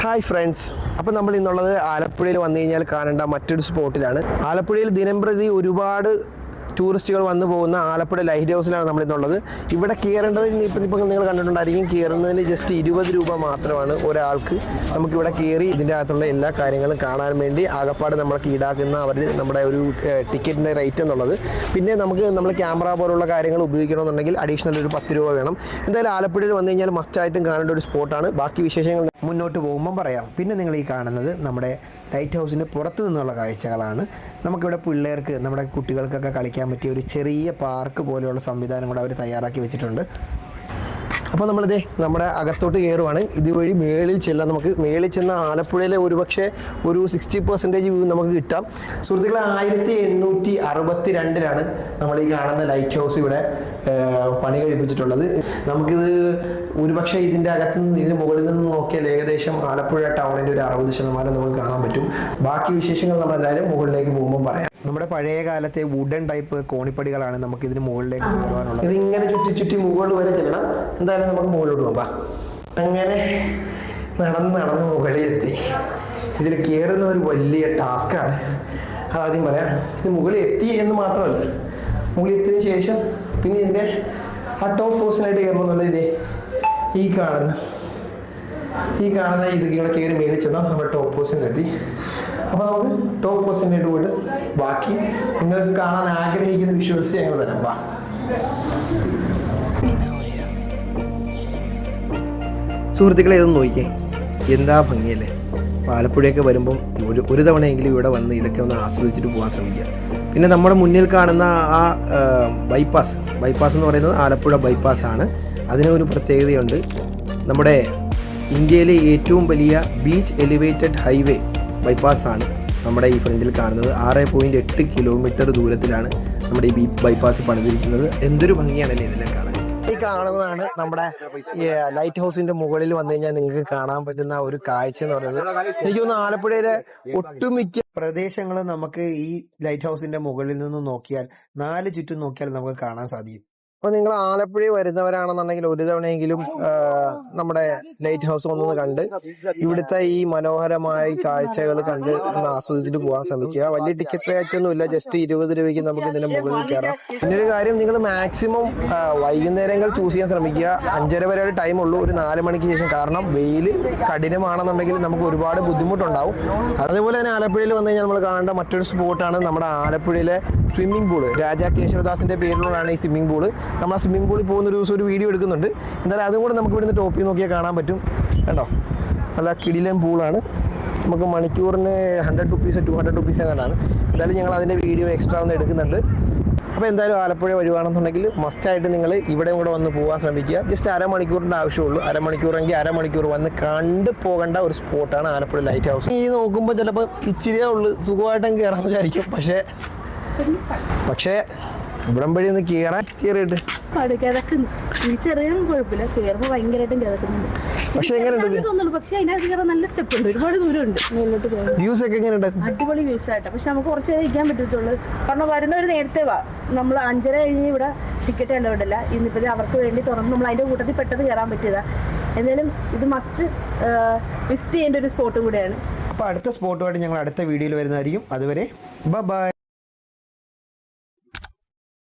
Hi friends, അപ്പോൾ നമ്മൾ ഇന്നുള്ളത് ആലപ്പുഴയിൽ വന്നു കഴിഞ്ഞാൽ കാണേണ്ട മറ്റൊരു സ്പോട്ടിലാണ്. ആലപ്പുഴയിൽ ദിനംപ്രതി ഒരുപാട് ടൂറിസ്റ്റുകൾ വന്നു പോകുന്ന ആലപ്പുഴ ലൈറ്റ് ഹൗസിലാണ് നമ്മൾ ഇന്നുള്ളത്. ഇവിടെ കയറേണ്ടത് ഇപ്പോൾ നിങ്ങൾ കണ്ടിട്ടുണ്ടായിരിക്കും, കയറുന്നതിന് ജസ്റ്റ് 20 രൂപ മാത്രമാണ് ഒരാൾക്ക്. നമുക്കിവിടെ കയറി ഇതിൻ്റെ അകത്തുള്ള എല്ലാ കാര്യങ്ങളും കാണാൻ വേണ്ടി ആകപ്പാട് നമ്മളൊക്കെ ഈടാക്കുന്ന അവർ നമ്മുടെ ഒരു ടിക്കറ്റിൻ്റെ റേറ്റ് എന്നുള്ളത്. പിന്നെ നമ്മൾ ക്യാമറ പോലുള്ള കാര്യങ്ങൾ ഉപയോഗിക്കണമെന്നുണ്ടെങ്കിൽ അഡീഷണൽ ഒരു 10 രൂപ വേണം. എന്തായാലും ആലപ്പുഴയിൽ വന്നു കഴിഞ്ഞാൽ മസ്റ്റായിട്ടും കാണേണ്ട ഒരു സ്പോട്ടാണ്. ബാക്കി വിശേഷങ്ങൾ മുന്നോട്ട് പോകുമ്പം പറയാം. പിന്നെ നിങ്ങൾ ഈ കാണുന്നത് നമ്മുടെ ലൈറ്റ് ഹൗസിൻ്റെ പുറത്തു നിന്നുള്ള കാഴ്ചകളാണ്. നമുക്കിവിടെ പിള്ളേർക്ക്, നമ്മുടെ കുട്ടികൾക്കൊക്കെ കളിക്കാൻ പറ്റിയ ഒരു ചെറിയ പാർക്ക് പോലെയുള്ള സംവിധാനം കൂടെ അവർ തയ്യാറാക്കി വെച്ചിട്ടുണ്ട്. അപ്പോൾ നമ്മളിതേ നമ്മുടെ അകത്തോട്ട് കയറുവാണ്. ഇതുവഴി മേളിൽ ചെല്ലാം. നമുക്ക് മേളിൽ ചെന്ന ആലപ്പുഴയിലെ ഒരുപക്ഷെ ഒരു 60% വ്യൂ നമുക്ക് കിട്ടാം. സുഹൃത്തുക്കളെ, 1862 നമ്മൾ ഈ കാണുന്ന ലൈറ്റ് ഹൗസ് ഇവിടെ പണി കഴിപ്പിച്ചിട്ടുള്ളത്. നമുക്കിത് ഒരുപക്ഷെ ഇതിൻ്റെ ഇതിന് മുകളിൽ നിന്ന് നോക്കിയാൽ ഏകദേശം ആലപ്പുഴ ടൗണിൻ്റെ ഒരു 60% നമുക്ക് കാണാൻ പറ്റും. ബാക്കി വിശേഷങ്ങൾ നമ്മൾ എന്തായാലും മുകളിലേക്ക് പോകുമ്പോൾ പറയാം. നമ്മുടെ പഴയ കാലത്തെ വുഡൻ ടൈപ്പ് കോണിപ്പടികളാണ് നമുക്ക് ഇതിന് മുകളിലേക്ക് കയറുവാനുള്ളത്. ഇതിങ്ങനെ ചുറ്റി മുകളിൽ വരെ ചെല്ലണം. എന്തായാലും നമുക്ക് മുകളിലോട്ട് പോകാം. അങ്ങനെ നടന്ന് മുകളിൽ എത്തി. ഇതിൽ കയറുന്ന ഒരു വലിയ ടാസ്ക്കാണ്, അതാദ്യം പറയാം. ഇത് മുകളിൽ എത്തി എന്ന് മാത്രമല്ല, മുകളിൽ എത്തിയതിനു ശേഷം പിന്നെ ഇതിൻ്റെ ആ ടോപ്പ് പോസ്റ്റിനായിട്ട് കയറണമെന്നുള്ളത് ഇതേ ഈ കാണുന്ന ഇത് ഇവിടെ കയറി മേടിൽ ചെന്നാൽ നമ്മുടെ ടോപ്പ് പോസ്റ്റിനെത്തി. അപ്പോൾ നമുക്ക് ടോപ്പ് പോസ്റ്റിനായിട്ട് പോയിട്ട് ബാക്കി നിങ്ങൾക്ക് കാണാൻ ആഗ്രഹിക്കുന്ന വിഷ്വൽസ് ഞങ്ങൾ തരാം. വാ. സുഹൃത്തുക്കളെ, ഇതൊന്ന് നോക്കിയേ, എന്താ ഭംഗിയല്ലേ. ആലപ്പുഴയൊക്കെ വരുമ്പം ഒരു തവണയെങ്കിലും ഇവിടെ വന്ന് ഇതൊക്കെ ഒന്ന് ആസ്വദിച്ചിട്ട് പോകാൻ ശ്രമിക്കുക. പിന്നെ നമ്മുടെ മുന്നിൽ കാണുന്ന ആ ബൈപ്പാസ് എന്ന് പറയുന്നത് ആലപ്പുഴ ബൈപ്പാസാണ്. അതിന് ഒരു പ്രത്യേകതയുണ്ട്. നമ്മുടെ ഇന്ത്യയിലെ ഏറ്റവും വലിയ ബീച്ച് എലിവേറ്റഡ് ഹൈവേ ബൈപ്പാസാണ് നമ്മുടെ ഈ ഫ്രണ്ടിൽ കാണുന്നത്. 6.8 കിലോമീറ്റർ ദൂരത്തിലാണ് നമ്മുടെ ഈ ബൈപ്പാസ് പണിതിരിക്കുന്നത്. എന്തൊരു ഭംഗിയാണല്ലേ ഇതെല്ലാം കാണാൻ. ഈ കാണുന്നതാണ് നമ്മുടെ ലൈറ്റ് ഹൗസിന്റെ മുകളിൽ വന്നു കഴിഞ്ഞാൽ നിങ്ങൾക്ക് കാണാൻ പറ്റുന്ന ഒരു കാഴ്ച എന്ന് പറയുന്നത്. എനിക്ക് തോന്നുന്നു ആലപ്പുഴയിലെ ഒട്ടുമിക്ക പ്രദേശങ്ങളും നമുക്ക് ഈ ലൈറ്റ് ഹൗസിന്റെ മുകളിൽ നിന്ന് നോക്കിയാൽ 4 ചുറ്റും നോക്കിയാൽ നമുക്ക് കാണാൻ സാധിക്കും. അപ്പോൾ നിങ്ങൾ ആലപ്പുഴയിൽ വരുന്നവരാണെന്നുണ്ടെങ്കിൽ ഒരു തവണയെങ്കിലും നമ്മുടെ ലൈറ്റ് ഹൗസ് ഒന്നൊന്ന് കണ്ട് ഇവിടുത്തെ ഈ മനോഹരമായ കാഴ്ചകൾ കണ്ട് ഒന്ന് ആസ്വദിച്ചിട്ട് പോകാൻ ശ്രമിക്കുക. വലിയ ടിക്കറ്റ് റേറ്റ് ഒന്നുമില്ല, ജസ്റ്റ് 20 രൂപയ്ക്ക് നമുക്ക് ഇതിന്റെ മുകളിൽ കയറാം. പിന്നൊരു കാര്യം, നിങ്ങൾ മാക്സിമം വൈകുന്നേരങ്ങൾ ചൂസ് ചെയ്യാൻ ശ്രമിക്കുക. 5:30 വരെ ടൈം ഉള്ളൂ, ഒരു 4 മണിക്ക് ശേഷം. കാരണം വെയിൽ കഠിനമാണെന്നുണ്ടെങ്കിൽ നമുക്ക് ഒരുപാട് ബുദ്ധിമുട്ടുണ്ടാവും. അതേപോലെ തന്നെ ആലപ്പുഴയിൽ വന്നു കഴിഞ്ഞാൽ നമ്മൾ കാണേണ്ട മറ്റൊരു സ്പോട്ടാണ് നമ്മുടെ ആലപ്പുഴയിലെ സ്വിമ്മിംഗ് പൂള്. രാജാ കേശവദാസിന്റെ പേരിലുള്ളതാണ് ഈ സ്വിമ്മിംഗ് പൂള്. നമ്മൾ ആ സ്വിമ്മിംഗ് പൂളിൽ പോകുന്ന ഒരു ദിവസം ഒരു വീഡിയോ എടുക്കുന്നുണ്ട്. എന്തായാലും അതും കൂടെ നമുക്ക് ഇവിടുന്ന് ടോപ്പിൽ നോക്കിയാൽ കാണാൻ പറ്റും. കണ്ടോ, നല്ല കിടിലൻ പൂളാണ്. നമുക്ക് മണിക്കൂറിന് 100 റുപ്പീസ് 200 റുപ്പീസ് എന്നാണ്. എന്തായാലും ഞങ്ങൾ അതിൻ്റെ വീഡിയോ എക്സ്ട്രാ ഒന്ന് എടുക്കുന്നുണ്ട്. അപ്പോൾ എന്തായാലും ആലപ്പുഴ വരുവാണെന്നുണ്ടെങ്കിൽ മസ്റ്റായിട്ട് നിങ്ങൾ ഇവിടെ കൂടെ വന്ന് പോകാൻ ശ്രമിക്കുക. ജസ്റ്റ് അരമണിക്കൂറിൻ്റെ ആവശ്യമുള്ളൂ. അരമണിക്കൂറെങ്കിൽ അരമണിക്കൂർ വന്ന് കണ്ടു പോകേണ്ട ഒരു സ്പോട്ടാണ് ആലപ്പുഴ ലൈറ്റ് ഹൗസ്. ഈ നോക്കുമ്പോൾ ചിലപ്പോൾ ഇച്ചിരിയേ ഉള്ളൂ, സുഖമായിട്ടും കയറാൻ വിചാരിക്കും. പക്ഷേ ഇവിടം വഴി ഒന്ന് കയറിയിട്ട് ചെറിയ കുഴപ്പമില്ല, കയറുമ്പോ ഭയങ്കരമായിട്ടും കിടക്കുന്നുണ്ട്. പക്ഷെ എങ്ങനെയുണ്ട്? പക്ഷെ അതിനകത്ത് കയറാൻ നല്ല സ്റ്റെപ്പ് ഉണ്ട്, ഒരുപാട് ദൂരമുണ്ട് മുന്നോട്ട് കയറാൻ. വ്യൂസ് ഒക്കെ എങ്ങനെയുണ്ട്? അടിപൊളി വ്യൂസ് ആയിട്ട്. പക്ഷെ നമുക്ക് കുറച്ച് നേരം ഇരിക്കാൻ പറ്റത്തുള്ളൂ. കാരണം വരുന്നവർ നേരത്തെ വാ. നമ്മൾ 5:30 കഴിഞ്ഞ് ഇവിടെ ടിക്കറ്റ് കണ്ടുവിടില്ല. ഇന്നിപ്പോൾ അവർക്ക് വേണ്ടി തുറന്ന് നമ്മൾ അതിന്റെ കൂട്ടത്തിൽ പെട്ടെന്ന് കയറാൻ പറ്റിയതാ. എന്തായാലും ഇത് മസ്റ്റ് വിസിറ്റ് ചെയ്യേണ്ട ഒരു സ്പോട്ടും കൂടെയാണ്. അപ്പോൾ അടുത്ത സ്പോട്ടുമായിട്ട് ഞങ്ങൾ അടുത്ത വീഡിയോയിൽ വരുന്നതായിരിക്കും. അതുവരെ ബൈ.